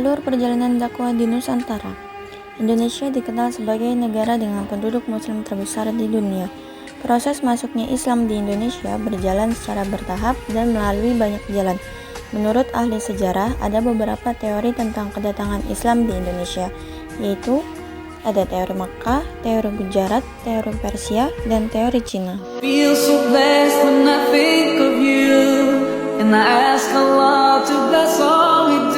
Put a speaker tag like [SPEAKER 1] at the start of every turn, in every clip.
[SPEAKER 1] Jalur perjalanan dakwah di Nusantara. Indonesia dikenal sebagai negara dengan penduduk muslim terbesar di dunia. Proses masuknya Islam di Indonesia berjalan secara bertahap dan melalui banyak jalan. Menurut ahli sejarah, ada beberapa teori tentang kedatangan Islam di Indonesia, yaitu ada teori Makkah, teori Gujarat, teori Persia, dan teori Cina.
[SPEAKER 2] Feel so blessed when I think of you, and I ask Allah to bless all we do.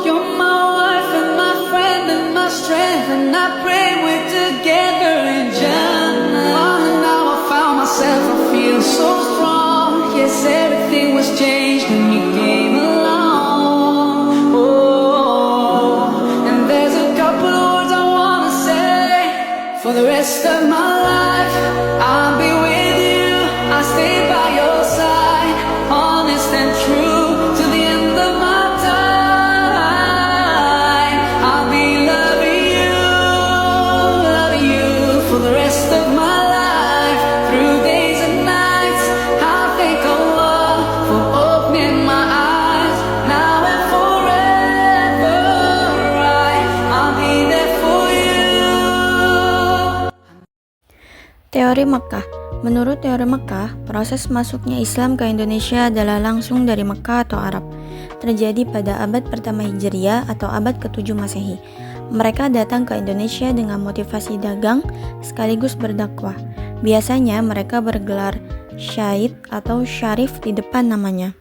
[SPEAKER 2] You're my wife and my friend and my strength, and I pray we're together in Jannah. Now I found myself, I feel so strong. Yes, everything was changed when you came along. Oh, and there's a couple of words I wanna say. For the rest of my life, I'll be with you. I'll stay by your side, honest and true to the end of my time. I'll be loving you for the rest of my life. Through days and nights, I'll thank Allah for opening my eyes. Now and forever, I'll be there for you.
[SPEAKER 1] Teori Makkah. Menurut teori Makkah, proses masuknya Islam ke Indonesia adalah langsung dari Makkah atau Arab. Terjadi pada abad pertama Hijriah atau abad ke-7 Masehi. Mereka datang ke Indonesia dengan motivasi dagang sekaligus berdakwah. Biasanya mereka bergelar syahid atau syarif di depan namanya.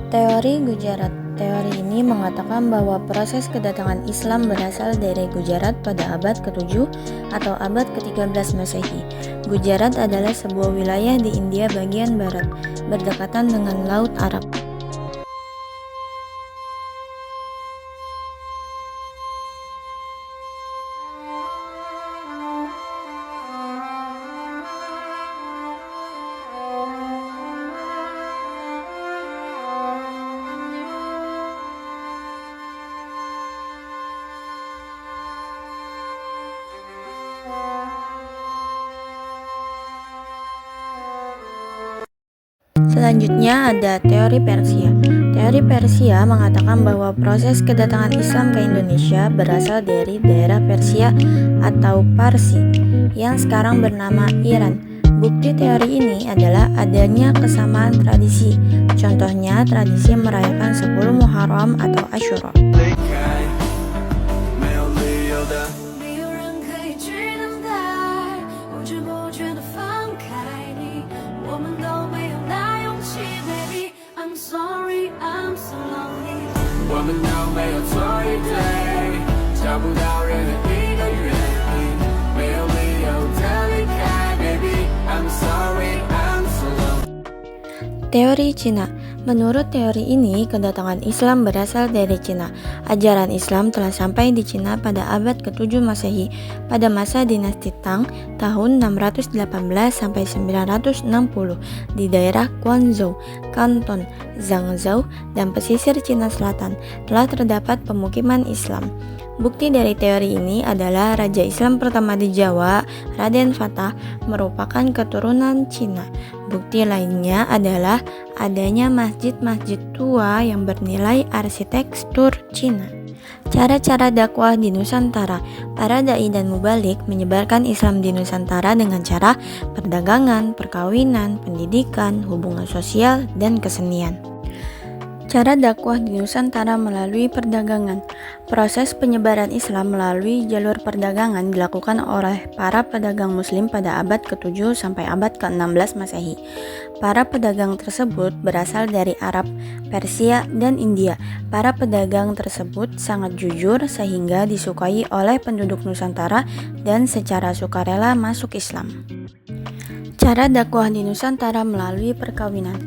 [SPEAKER 1] Teori Gujarat. Teori ini mengatakan bahwa proses kedatangan Islam berasal dari Gujarat pada abad ke-7 atau abad ke-13 Masehi. Gujarat adalah sebuah wilayah di India bagian barat, berdekatan dengan Laut Arab. Selanjutnya ada teori Persia. Teori Persia mengatakan bahwa proses kedatangan Islam ke Indonesia berasal dari daerah Persia atau Parsi yang sekarang bernama Iran. Bukti teori ini adalah adanya kesamaan tradisi. Contohnya tradisi merayakan 10 Muharram atau Asyura. Teori Cina. Menurut teori ini, kedatangan Islam berasal dari Cina. Ajaran Islam telah sampai di Cina pada abad ke-7 Masehi pada masa dinasti Tang tahun 618 sampai 960 di daerah Guangzhou, Kanton Zhangzhou, dan pesisir Cina Selatan telah terdapat pemukiman Islam. Bukti dari teori ini adalah Raja Islam pertama di Jawa, Raden Fatah, merupakan keturunan Cina. Bukti lainnya adalah adanya masjid-masjid tua yang bernilai arsitektur Cina. Cara-cara dakwah di Nusantara. Para dai dan mubalik menyebarkan Islam di Nusantara dengan cara perdagangan, perkawinan, pendidikan, hubungan sosial, dan kesenian. Cara dakwah di Nusantara melalui perdagangan. Proses penyebaran Islam melalui jalur perdagangan dilakukan oleh para pedagang muslim pada abad ke-7 sampai abad ke-16 Masehi. Para pedagang tersebut berasal dari Arab, Persia, dan India. Para pedagang tersebut sangat jujur sehingga disukai oleh penduduk Nusantara dan secara sukarela masuk Islam. Cara dakwah di Nusantara melalui perkawinan.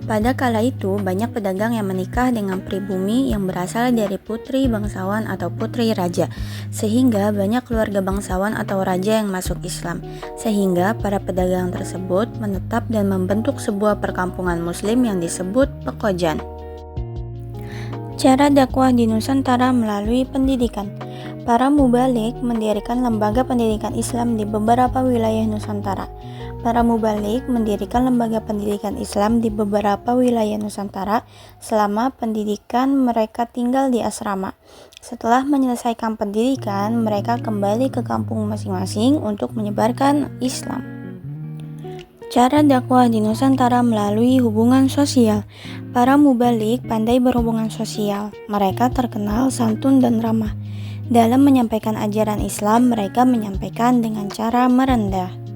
[SPEAKER 1] Pada kala itu, banyak pedagang yang menikah dengan pribumi yang berasal dari putri bangsawan atau putri raja, sehingga banyak keluarga bangsawan atau raja yang masuk Islam, sehingga para pedagang tersebut menetap dan membentuk sebuah perkampungan muslim yang disebut Pekojan. Cara dakwah di Nusantara melalui pendidikan. Para mubalik mendirikan lembaga pendidikan Islam di beberapa wilayah Nusantara. Para mubalik mendirikan lembaga pendidikan Islam di beberapa wilayah Nusantara selama pendidikan mereka tinggal di asrama. Setelah menyelesaikan pendidikan, mereka kembali ke kampung masing-masing untuk menyebarkan Islam. Cara dakwah di Nusantara melalui hubungan sosial. Para mubalik pandai berhubungan sosial. Mereka terkenal santun dan ramah. Dalam menyampaikan ajaran Islam, mereka menyampaikan dengan cara merendah.